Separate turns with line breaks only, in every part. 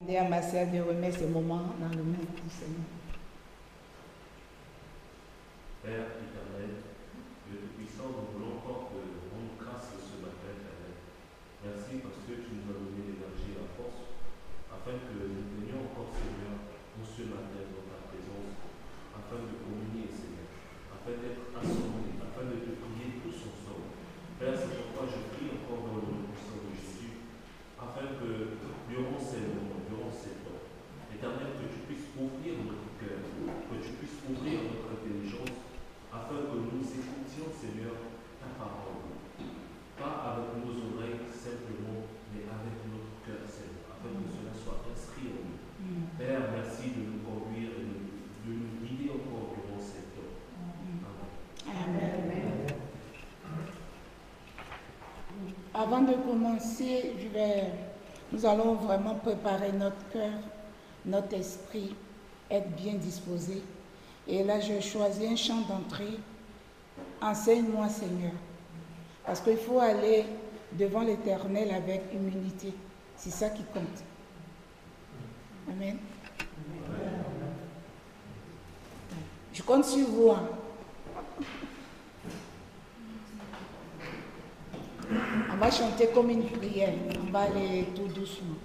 Et à ma sœur de remettre ce moment dans le main du Seigneur.
Père éternel, Dieu Tout-Puissant, nous voulons encore te rendre grâce ce matin, éternel. Merci parce que tu nous as donné l'énergie et la force afin que nous venions encore, Seigneur, pour ce matin dans ta présence, afin de communier, Seigneur, afin d'être assemblés, afin de te prier tous ensemble. Père, c'est pourquoi je prie encore dans le nom puissant de Jésus, afin que durant ces moments, durant ces temps, éternel, que tu puisses ouvrir notre cœur, que tu puisses ouvrir notre intelligence, afin que nous écoutions, Seigneur, ta parole. Pas avec nos oreilles simplement, mais avec notre cœur, Seigneur, afin que cela soit inscrit en nous. Père, merci de nous conduire et de nous guider encore durant ces temps. Amen.
Amen. Avant de commencer, nous allons vraiment préparer notre cœur, notre esprit, être bien disposé. Et là, je choisis un chant d'entrée. Enseigne-moi, Seigneur. Parce qu'il faut aller devant l'Éternel avec humilité. C'est ça qui compte. Amen. Je compte sur vous. On va chanter comme une prière. On va aller tout doucement.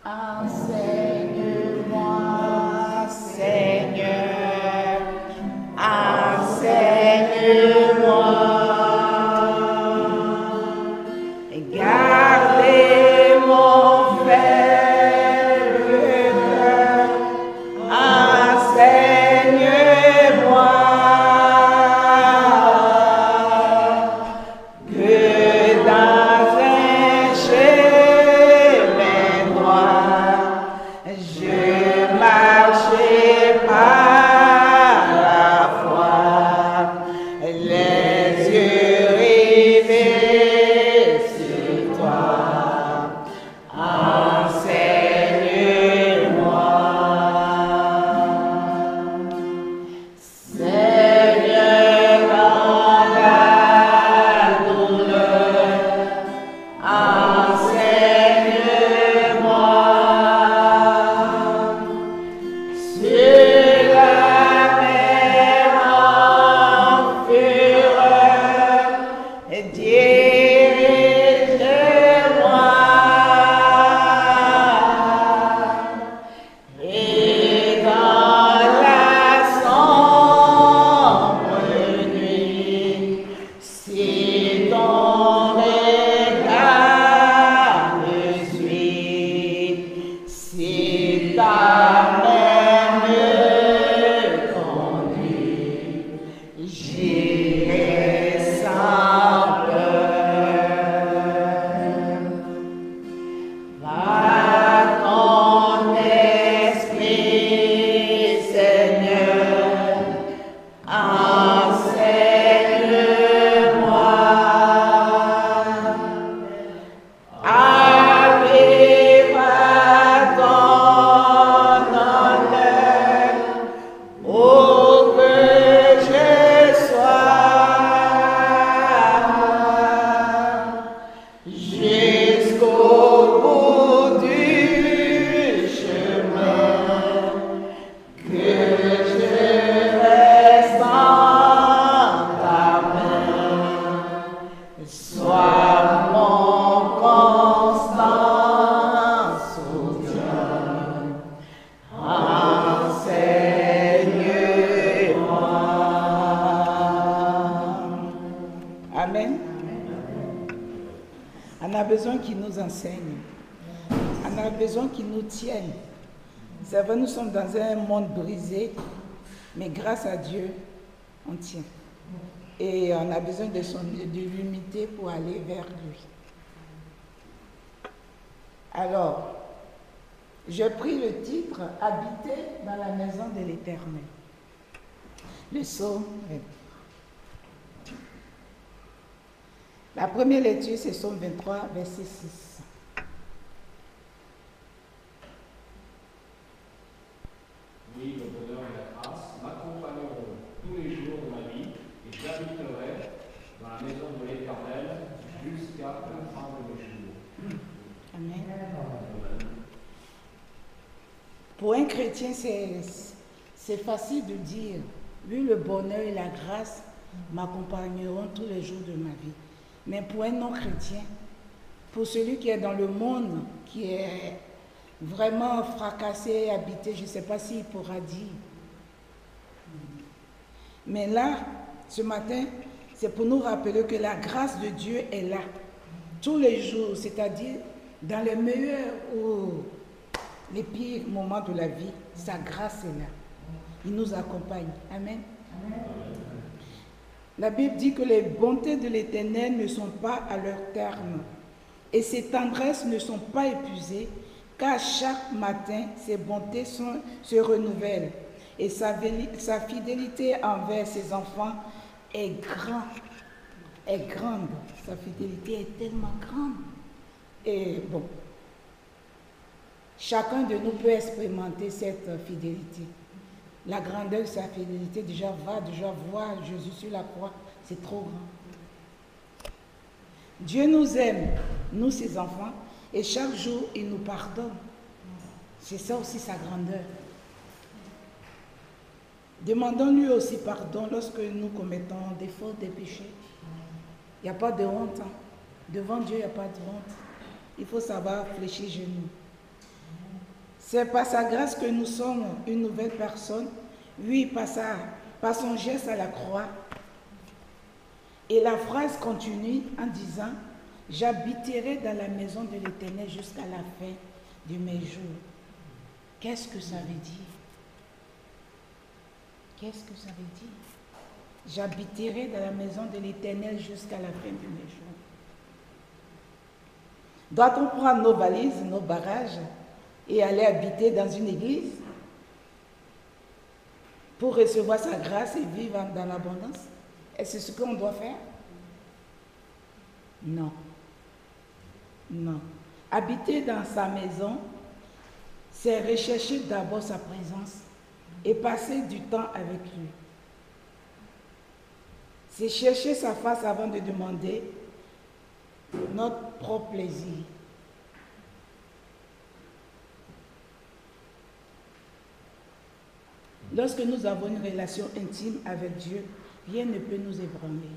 Enseigne-moi, Seigneur, enseigne-moi. Gardez mon faible cœur, enseigne-moi. Que dans un chemin droit, je marche par la foi, les yeux rivés sur toi. Enseigne-moi. Seigneur, dans la douleur, enseigne-moi. Sur la mer en fureur, dirige-moi. Et dans la sombre nuit, si ton regard me suit, si ta main me conduit, j'irai sans peur. Par ton esprit, Seigneur, enseigne-moi. Arrive à ton honneur, où que je sois, jusqu'au bout du chemin, que je reste dans ta main. Sois mon constant soutien. Enseigne-moi. Amen. On a besoin qu'il nous enseigne. On a besoin qu'il nous tienne. C'est vrai, nous sommes dans un monde brisé, mais grâce à Dieu, on tient. Et on a besoin de l'humilité pour aller vers lui. Alors, je pris le titre « Habiter dans la maison de l'Éternel ». Le psaume. La première lecture, c'est Psaume 23, verset 6.
Oui, le bonheur et la grâce m'accompagneront tous les jours de ma vie et j'habiterai dans la maison de l'Éternel jusqu'à la fin de mes jours.
Amen. Pour un chrétien, c'est facile de dire, oui, le bonheur et la grâce m'accompagneront tous les jours de ma vie. Mais pour un non-chrétien, pour celui qui est dans le monde, qui est vraiment fracassé, habité, je ne sais pas s'il pourra dire. Mais là, ce matin, c'est pour nous rappeler que la grâce de Dieu est là, tous les jours, c'est-à-dire dans les meilleurs ou les pires moments de la vie, sa grâce est là. Il nous accompagne. Amen. La Bible dit que les bontés de l'Éternel ne sont pas à leur terme et ses tendresses ne sont pas épuisées, car chaque matin, ses bontés se renouvellent et sa fidélité envers ses enfants est grande. Sa fidélité est tellement grande. Et bon, chacun de nous peut expérimenter cette fidélité. La grandeur de sa fidélité, déjà voir Jésus sur la croix, c'est trop grand. Dieu nous aime, nous ses enfants, et chaque jour, il nous pardonne. C'est ça aussi sa grandeur. Demandons-lui aussi pardon lorsque nous commettons des fautes, des péchés. Il n'y a pas de honte. Hein. Devant Dieu, il n'y a pas de honte. Il faut savoir fléchir genoux. C'est par sa grâce que nous sommes une nouvelle personne. Oui, par son geste à la croix. Et la phrase continue en disant « J'habiterai dans la maison de l'Éternel jusqu'à la fin de mes jours. » Qu'est-ce que ça veut dire? Qu'est-ce que ça veut dire? J'habiterai dans la maison de l'Éternel jusqu'à la fin de mes jours. Doit-on prendre nos valises, nos bagages et aller habiter dans une église pour recevoir sa grâce et vivre dans l'abondance? Est-ce ce qu'on doit faire? Non. Non. Habiter dans sa maison, c'est rechercher d'abord sa présence et passer du temps avec lui. C'est chercher sa face avant de demander notre propre plaisir. Lorsque nous avons une relation intime avec Dieu, rien ne peut nous ébranler.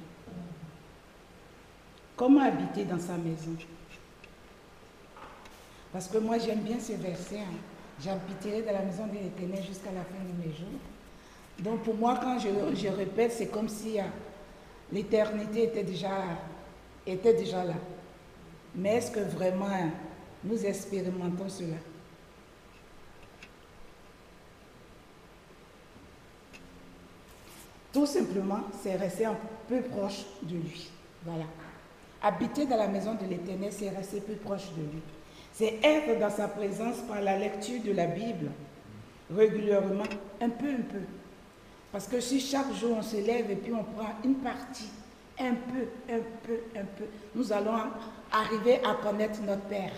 Comment habiter dans sa maison? Parce que moi j'aime bien ce verset. Hein. J'habiterai dans la maison de l'Éternel jusqu'à la fin de mes jours. Donc pour moi, quand je répète, c'est comme si l'éternité était déjà là. Mais est-ce que vraiment nous expérimentons cela? Tout simplement, c'est rester un peu proche de lui. Voilà. Habiter dans la maison de l'Éternel, c'est rester plus proche de lui. C'est être dans sa présence par la lecture de la Bible, régulièrement, un peu. Parce que si chaque jour on se lève et puis on prend une partie, un peu, nous allons arriver à connaître notre Père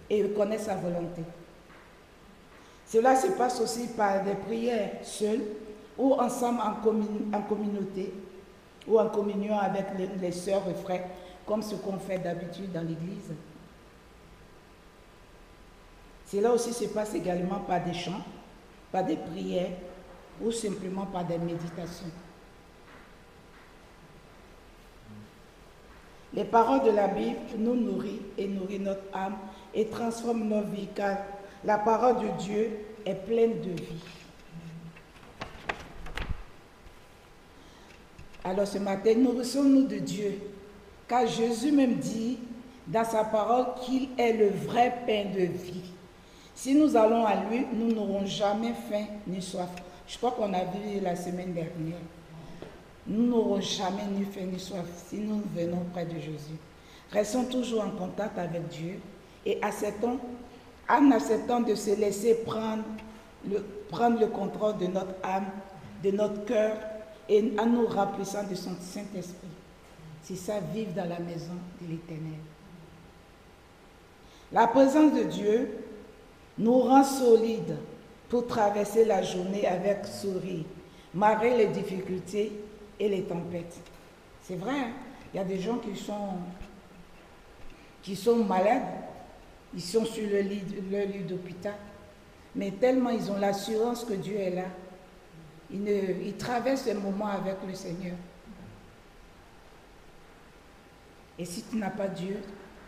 et connaître sa volonté. Cela se passe aussi par des prières seules ou ensemble en communauté ou en communion avec les sœurs et frères, comme ce qu'on fait d'habitude dans l'église. Cela aussi se passe également par des chants, par des prières ou simplement par des méditations. Les paroles de la Bible nous nourrissent et nourrissent notre âme et transforment nos vies, car la parole de Dieu est pleine de vie. Alors ce matin, nourrissons-nous de Dieu, car Jésus même dit dans sa parole qu'il est le vrai pain de vie. Si nous allons à lui, nous n'aurons jamais faim ni soif. Je crois qu'on a vu la semaine dernière. Nous n'aurons jamais ni faim ni soif si nous venons près de Jésus. Restons toujours en contact avec Dieu et en acceptant de se laisser prendre le contrôle de notre âme, de notre cœur et en nous remplissant de son Saint-Esprit. C'est ça, vivre dans la maison de l'Éternel. La présence de Dieu nous rend solides pour traverser la journée avec sourire, malgré les difficultés et les tempêtes. C'est vrai, hein? Il y a des gens qui sont malades, ils sont sur le lit d'hôpital, mais tellement ils ont l'assurance que Dieu est là, ils traversent ces moments avec le Seigneur. Et si tu n'as pas Dieu,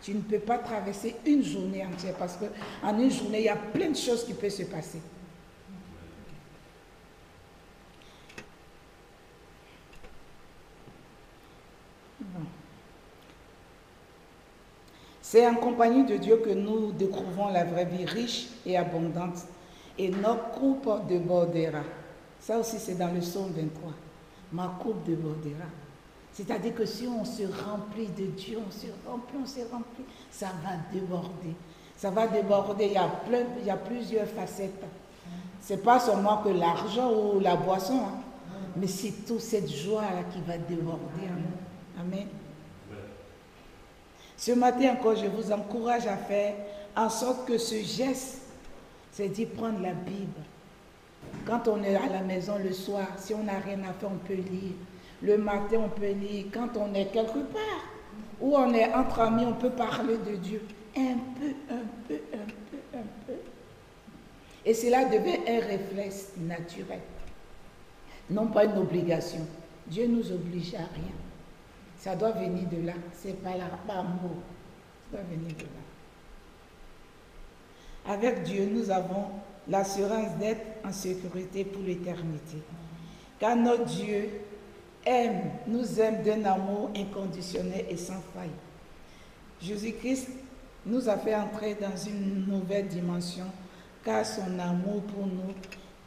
tu ne peux pas traverser une journée entière, parce qu'en une journée, il y a plein de choses qui peuvent se passer. Bon. C'est en compagnie de Dieu que nous découvrons la vraie vie riche et abondante, et notre coupe débordera. Ça aussi, c'est dans le psaume 23. Ma coupe débordera. C'est-à-dire que si on se remplit de Dieu, on se remplit, ça va déborder. Ça va déborder, il y a plusieurs facettes. Ce n'est pas seulement que l'argent ou la boisson, hein, mais c'est toute cette joie-là qui va déborder en nous. Amen. Ce matin encore, je vous encourage à faire en sorte que ce geste, c'est d'y prendre la Bible. Quand on est à la maison le soir, si on n'a rien à faire, on peut lire. Le matin, on peut lire. Quand on est quelque part, ou on est entre amis, on peut parler de Dieu. Un peu. Et cela devient un réflexe naturel. Non pas une obligation. Dieu ne nous oblige à rien. Ça doit venir de là. C'est pas là, pas un mot. Ça doit venir de là. Avec Dieu, nous avons l'assurance d'être en sécurité pour l'éternité. Car notre Dieu nous aime d'un amour inconditionnel et sans faille. Jésus-Christ nous a fait entrer dans une nouvelle dimension, car son amour pour nous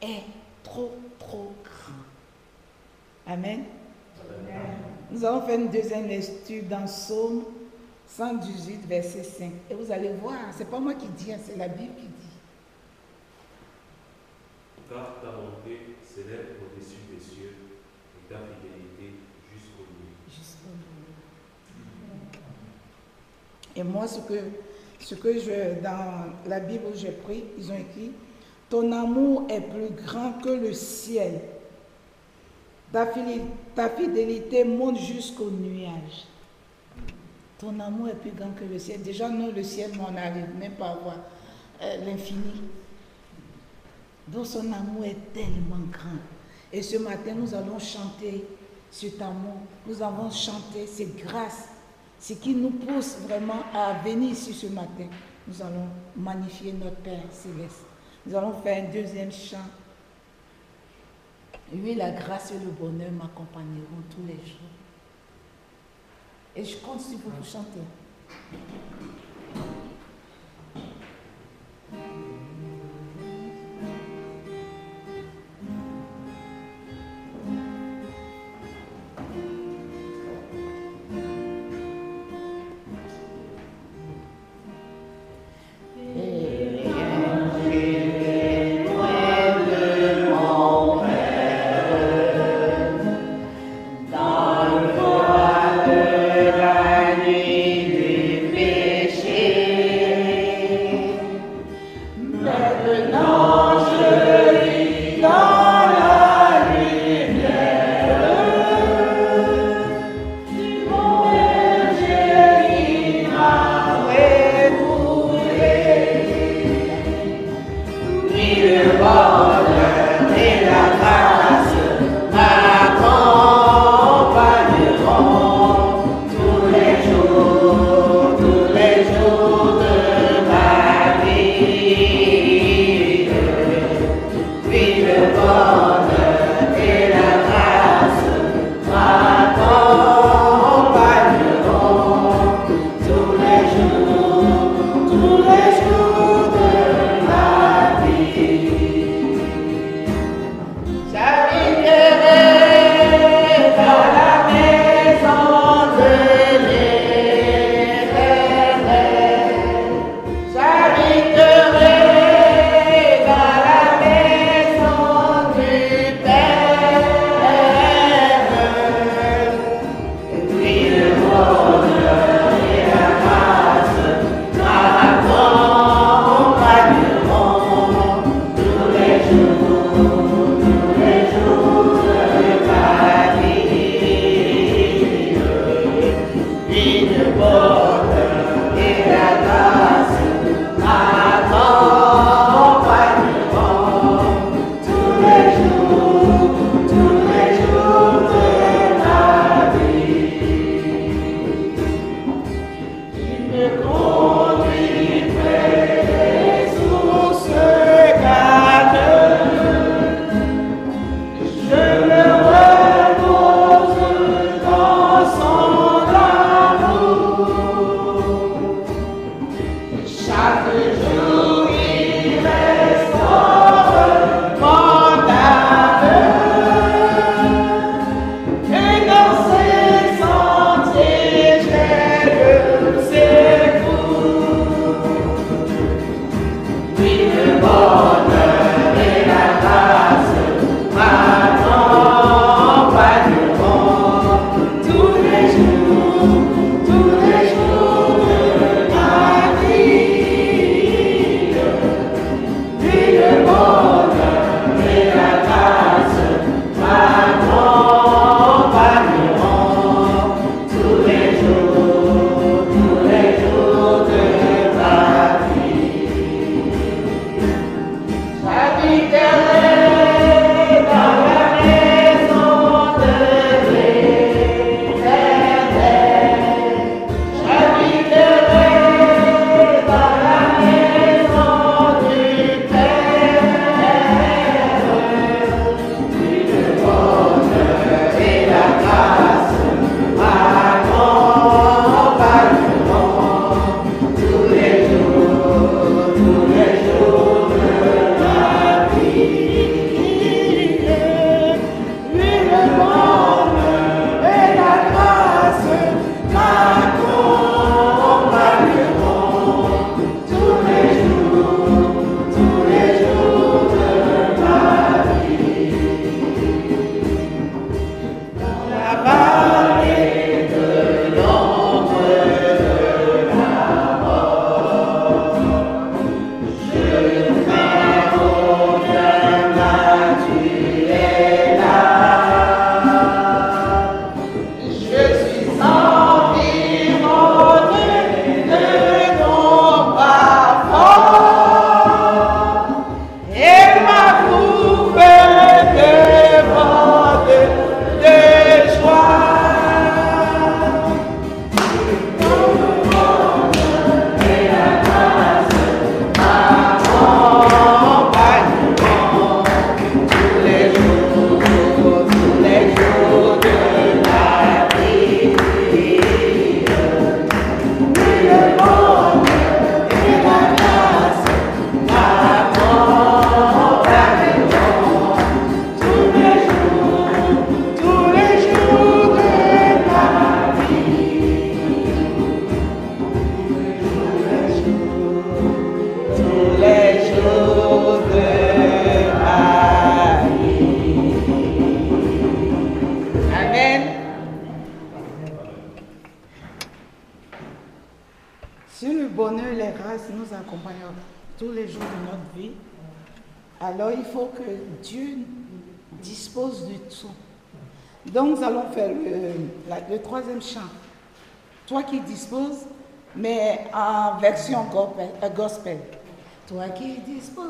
est trop grand. Amen. Amen. Nous avons fait une deuxième lecture dans Psaume 118, verset 5. Et vous allez voir, ce n'est pas moi qui dis, c'est la Bible qui dit.
Car ta bonté s'élève au-dessus des cieux et ta fidélité jusqu'aux nuits.
Et moi, dans la Bible où j'ai pris, ils ont écrit, ton amour est plus grand que le ciel. Ta fidélité monte jusqu'aux nuages. Ton amour est plus grand que le ciel. Déjà, nous, le ciel, on n'arrive même pas à voir l'infini. Donc, son amour est tellement grand. Et ce matin, nous allons chanter cet amour. Nous allons chanter cette grâce. Ce qui nous pousse vraiment à venir ici ce matin. Nous allons magnifier notre Père céleste. Nous allons faire un deuxième chant. Oui, la grâce et le bonheur m'accompagneront tous les jours. Et je compte sur vous pour chanter. grâce nous accompagne tous les jours de notre vie. Alors il faut que Dieu dispose de tout. Donc nous allons faire le troisième chant. Toi qui disposes, mais en version gospel. Toi qui disposes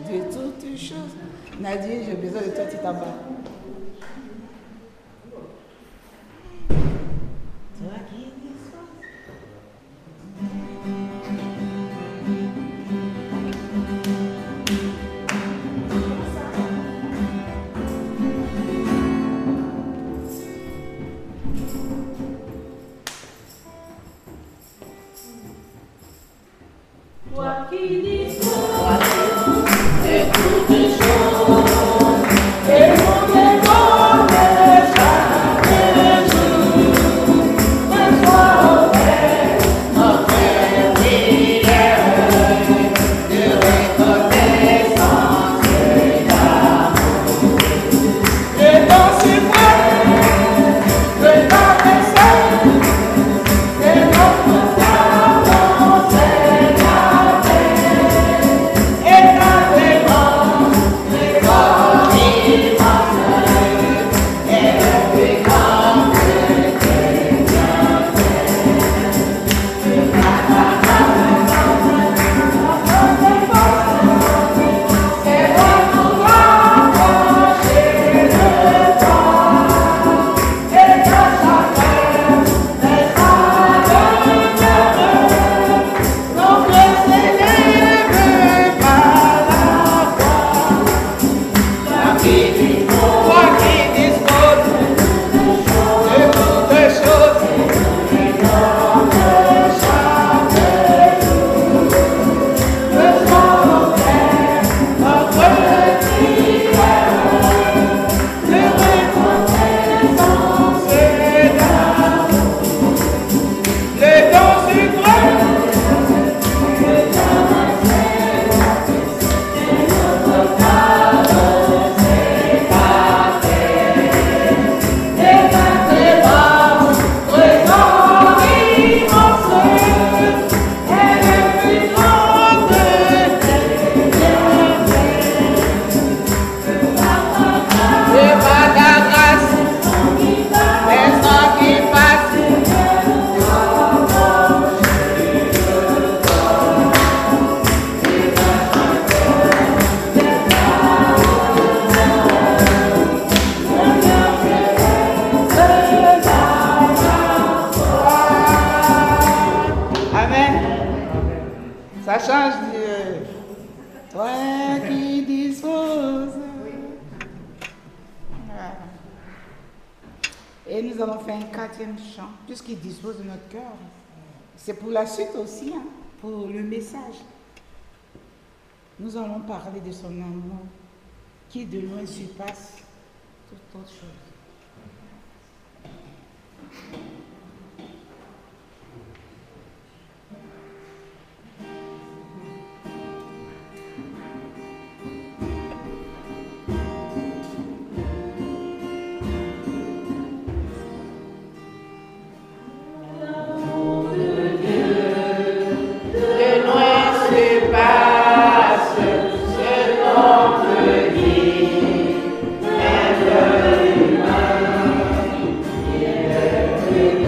de toutes choses. Nadine, j'ai besoin de toi, tu t'en vas. Toi qui disposes.
Toi qui disposes
de toutes choses.
et mon démon chaque jour, mais sois ouvert,
Notre prière de reconnaissance et d'amour.
et dans ses bras, que ta personne, et notre talent, c'est la paix, et la démence,
Les corps immenses et le plus grand que Dieu
c'est toi nous rapprocher de toi, et qu'à chacun des âmes nos cœurs s'élèvent par la foi. Toi qui disposes de toutes choses, et donnes chaque jour, le soir notre prière de reconnaissance et d'amour. Les dons suprêmes, et ta démence, présent immense, et le plus grand de tes bienfaits.
Et par ta grâce, les sangs qui passent. Amen. Ça change de toi qui disposes. Voilà. Et nous allons faire un quatrième chant, puisqu'il dispose de notre cœur. C'est pour la suite aussi, hein, pour le message. Nous allons parler de son amour qui de loin surpasse toute autre chose. De loin surpasse ce qu'on peut dire, même l'humain, qui est le plus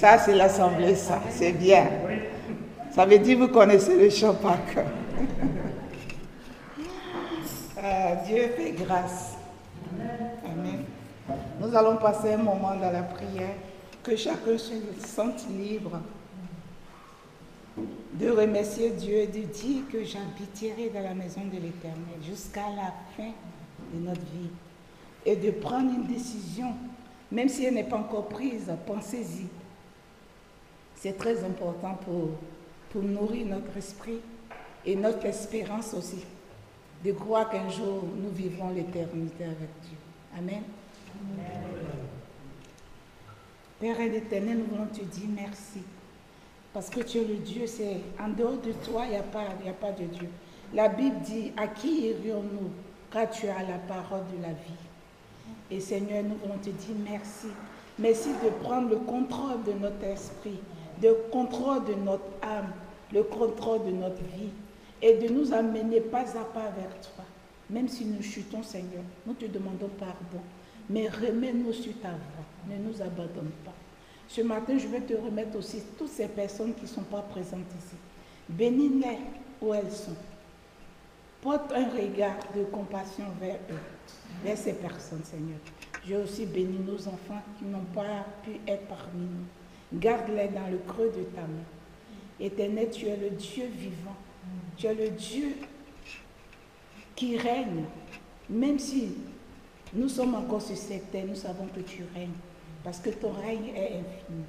Ça, c'est l'assemblée, ça. C'est bien. Ça veut dire que vous connaissez le chant par cœur. Dieu fait grâce. Amen. Nous allons passer un moment dans la prière. Que chacun se sente libre de remercier Dieu et de dire que j'habiterai dans la maison de l'Éternel jusqu'à la fin de notre vie. Et de prendre une décision, même si elle n'est pas encore prise, pensez-y. C'est très important pour nourrir notre esprit et notre espérance aussi, de croire qu'un jour nous vivrons l'éternité avec Dieu. Amen. Amen. Père éternel, nous voulons te dire merci. Parce que tu es le Dieu, c'est en dehors de toi, il n'y a pas de Dieu. La Bible dit, à qui irions-nous, car tu as la parole de la vie. Et Seigneur, nous voulons te dire merci. Merci de prendre le contrôle de notre esprit, le contrôle de notre âme, le contrôle de notre vie, et de nous amener pas à pas vers toi. Même si nous chutons, Seigneur, nous te demandons pardon. Mais remets-nous sur ta voie, ne nous abandonne pas. Ce matin, je vais te remettre aussi toutes ces personnes qui ne sont pas présentes ici. Bénis-les où elles sont. Porte un regard de compassion vers eux, vers ces personnes, Seigneur. J'ai aussi béni nos enfants qui n'ont pas pu être parmi nous. Garde-les dans le creux de ta main. Éternel, tu es le Dieu vivant. Tu es le Dieu qui règne, même si nous sommes encore sur cette terre, nous savons que tu règnes, parce que ton règne est infini.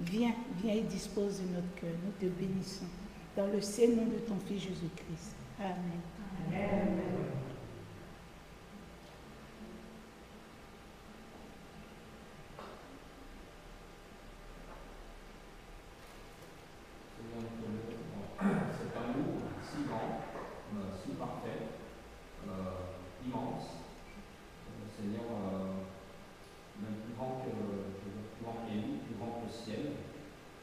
Viens et dispose de notre cœur. Nous te bénissons. Dans le saint nom de ton Fils Jésus-Christ. Amen. Amen.
Cet amour si grand, si parfait, immense, Seigneur, même plus grand que nous, plus grand que le ciel,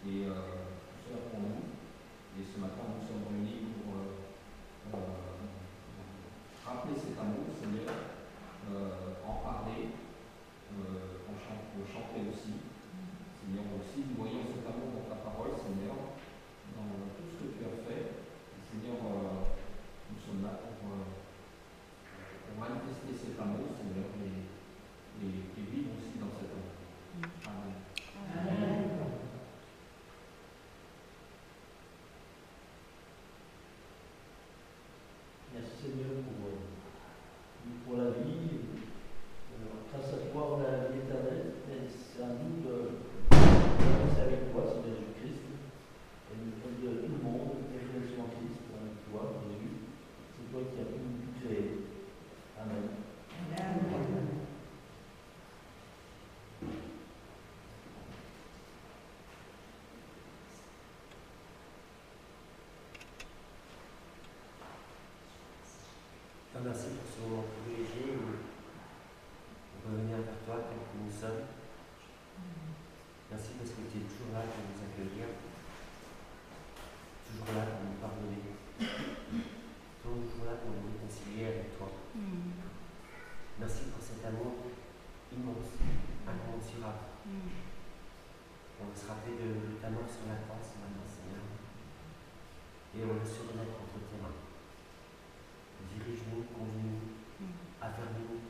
et tout cela pour nous. Et ce matin, nous sommes réunis pour rappeler cet amour, Seigneur, en parler, pour chanter aussi. Seigneur, aussi, nous voyons cet amour dans ta parole, Seigneur, dans tout ce que tu as fait. Seigneur, nous sommes là pour manifester cet amour, Seigneur, et vivre aussi dans cet amour. Amen. Amen.
Merci Seigneur pour la vie. Grâce à toi, on a la vie éternelle. Et c'est à nous de commencer avec toi, c'est Jésus-Christ. Et de tout le monde, résurrection en Christ, avec toi, Jésus. C'est toi qui as tout créé. Amen. Amen.
Merci pour ce moment privilégié où on peut venir vers toi tant que nous sommes. Merci parce que tu es toujours là pour nous accueillir, toujours là pour nous pardonner, toujours là pour nous réconcilier avec toi. Merci pour cet amour immense, incommensurable. On veut se rappeler de ta mort sur la croix ce matin, Seigneur, et on veut se remettre entre tes mains. Dirige-nous, conduis-nous, affermis-nous,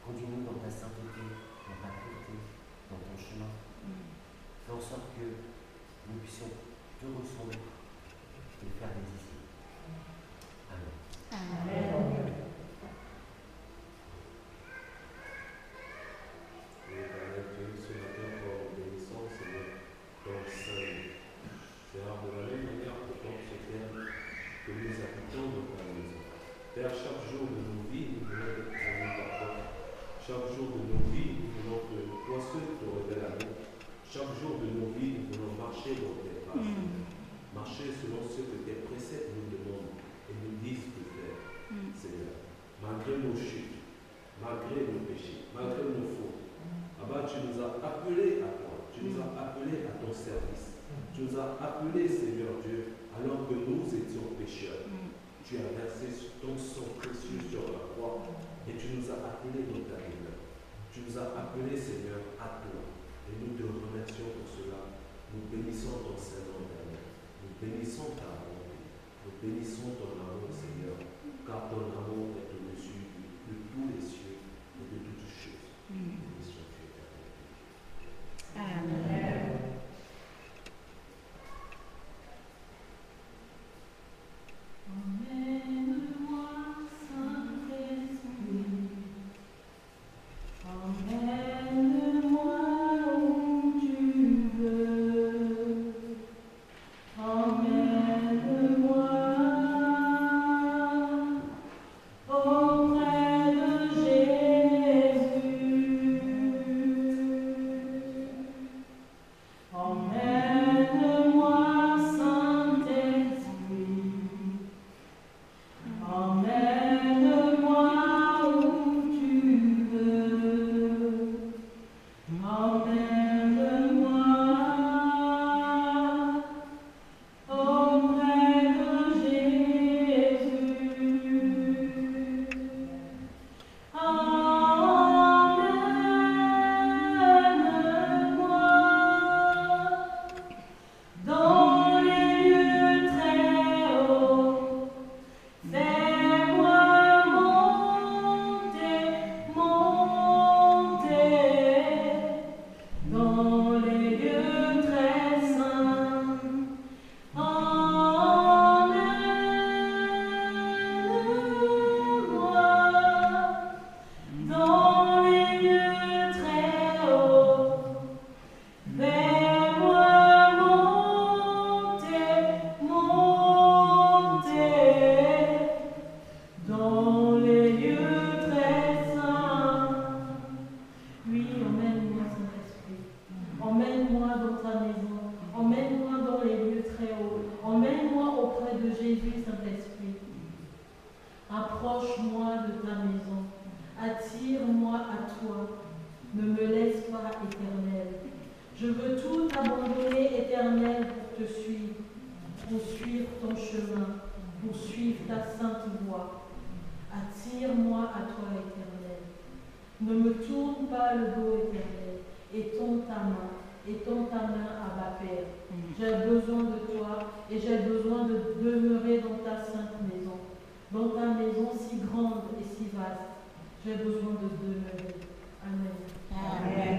conduis-nous dans ta sainteté, dans ta pureté, dans ton chemin. Fais en sorte que nous puissions te ressembler et faire des disciples. Amen. Amen.
Ce matin, pour bénissant, Seigneur, ton Saint. Seigneur, de la même manière que ton terre, que nous habitons dans ta maison. Père, chaque jour de nos vies, nous voulons être amis par toi. Chaque jour de nos vies, nous voulons que toi seul te révèles à nous. Chaque jour de nos vies, nous voulons marcher dans tes pas. Marcher selon ce que tes préceptes nous demandent et nous disent de faire. Seigneur, malgré nos chutes, malgré nos péchés, malgré nos fautes, Abba, tu nous as appelés à toi. Tu nous as appelés à ton service. Tu nous as appelés, Seigneur Dieu, alors que nous étions pécheurs. Tu as versé ton sang précieux sur la croix et tu nous as appelés dans ta demeure. Tu nous as appelés, Seigneur, à toi. Et nous te remercions pour cela. Nous bénissons ton Saint-Nom éternel. Nous bénissons ta volonté. Nous bénissons ton amour, Seigneur, car ton amour est au-dessus de tous les cieux et de toutes choses. Nous bénissons Dieu éternel.
Amen.
Emmène-moi, Saint-Esprit. Emmène-moi où tu veux. Emmène-moi auprès de Jésus. Emmène-moi, Saint-Esprit. Emmène-moi où tu veux. Emmène-moi auprès de Jésus. Emmène-moi dans les lieux très hauts. Fais-moi monter, monter dans les lieux très saints. Emmène-moi dans les lieux très hauts. Fais-moi monter, monter dans les lieux très saints. Oui, emmène-moi, Saint-Esprit. Emmène-moi dans ta maison. Emmène-moi dans les lieux très hauts. Emmène-moi auprès de Jésus, Saint-Esprit. Approche-moi de ta maison. Attire-moi à toi. Ne me laisse pas, Éternel. Je veux tout abandonner, Éternel, pour te suivre. Pour suivre ton chemin. Pour suivre ta sainte voie. Attire-moi à toi, Éternel. Ne me tourne pas le dos, Éternel. Étends ta main. Étends ta main, Abba Père. J'ai besoin de toi et j'ai besoin de demeurer dans ta sainte maison. Dans ta maison si grande et si vaste. J'ai besoin de demeurer. Amen.
Amen.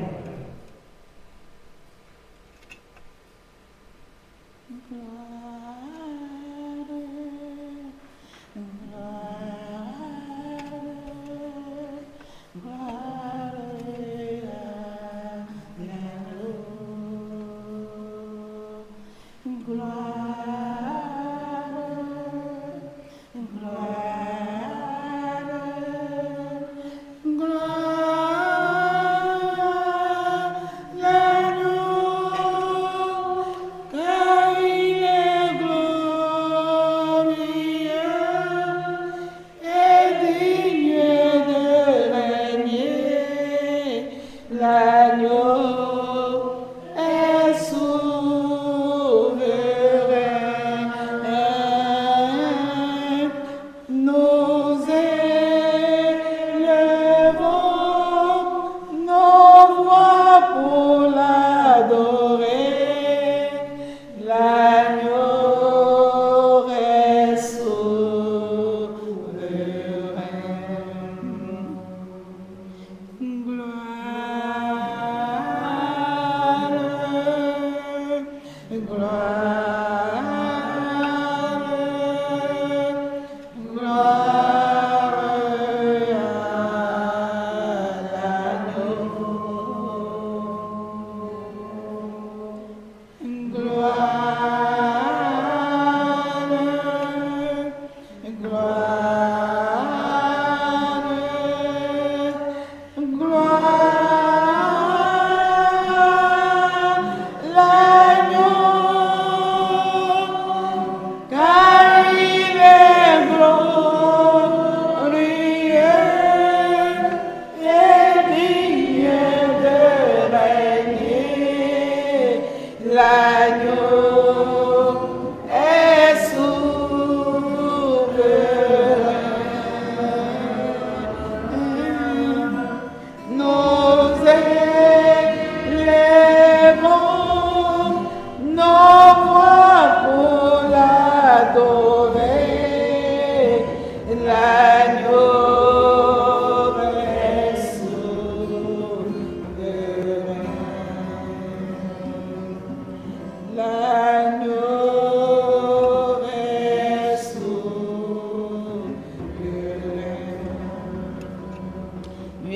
L'agneau est souverain.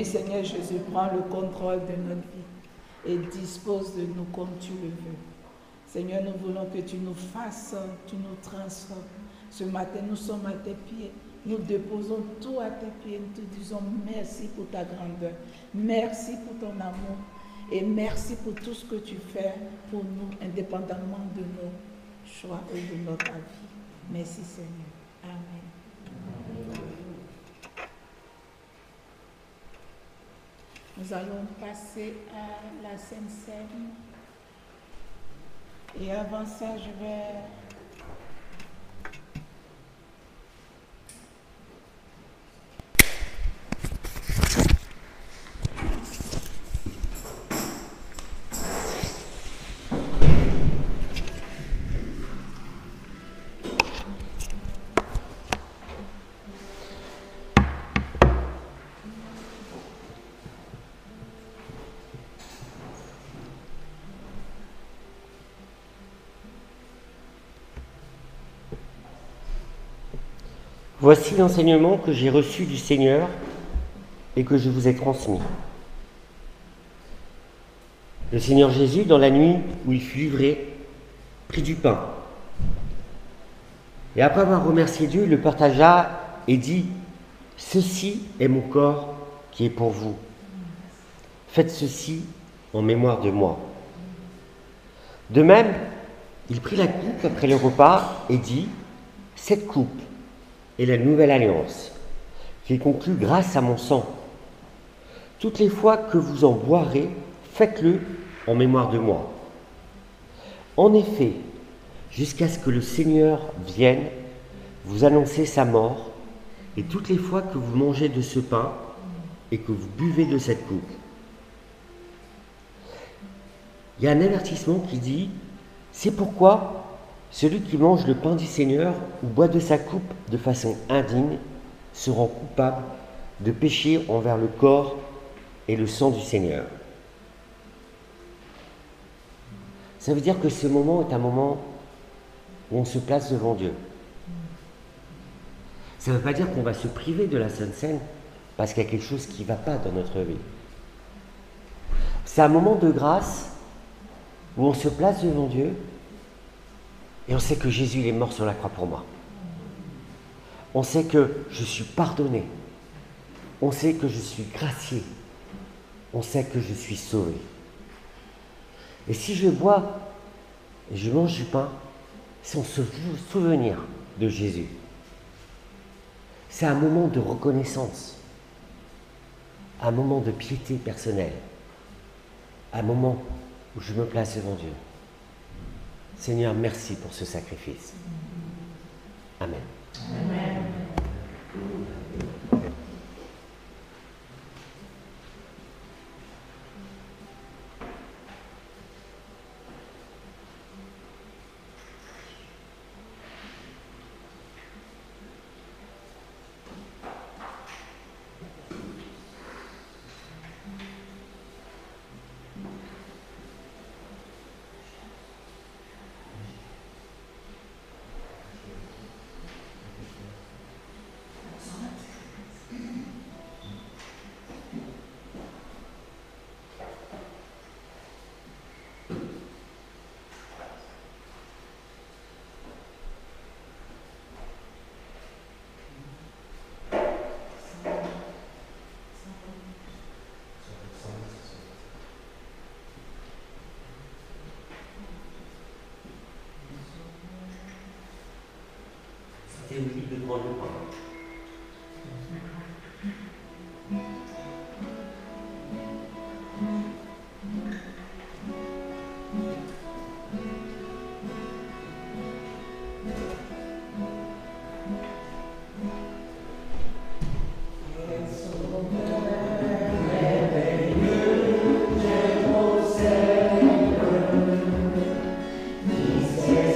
Seigneur Jésus, prends le contrôle de notre vie et dispose de nous comme tu le veux. Seigneur, nous voulons que tu nous fasses, tu nous transformes. Ce matin, nous sommes à tes pieds. Nous déposons tout à tes pieds. Nous te disons merci pour ta grandeur. Merci pour ton amour. Et merci pour tout ce que tu fais pour nous, indépendamment de nos choix et de notre vie. Merci Seigneur. Amen. Nous allons passer à la Sainte Seine. Et avant ça, je vais...
Voici l'enseignement que j'ai reçu du Seigneur et que je vous ai transmis. Le Seigneur Jésus, dans la nuit où il fut livré, prit du pain. Et après avoir remercié Dieu, il le partagea et dit : « Ceci est mon corps qui est pour vous. Faites ceci en mémoire de moi. » De même, il prit la coupe après le repas et dit : « Cette coupe est la nouvelle alliance, qui est conclue grâce à mon sang. Toutes les fois que vous en boirez, faites-le en mémoire de moi. En effet, jusqu'à ce que le Seigneur vienne, vous annoncez sa mort, et toutes les fois que vous mangez de ce pain et que vous buvez de cette coupe. » Il y a un avertissement qui dit : « C'est pourquoi celui qui mange le pain du Seigneur ou boit de sa coupe de façon indigne se rend coupable de péché envers le corps et le sang du Seigneur. » Ça veut dire que ce moment est un moment où on se place devant Dieu. Ça ne veut pas dire qu'on va se priver de la Sainte Seine parce qu'il y a quelque chose qui ne va pas dans notre vie. C'est un moment de grâce où on se place devant Dieu et on sait que Jésus il est mort sur la croix pour moi. On sait que je suis pardonné. On sait que je suis gracié. On sait que je suis sauvé. Et si je bois et je mange du pain, c'est en se souvenir de Jésus. C'est un moment de reconnaissance, un moment de piété personnelle, un moment où je me place devant Dieu. Seigneur, merci pour ce sacrifice. Amen.
Amen.
C'est oui de prendre le pain.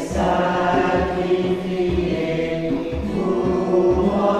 Sacrifié pour moi.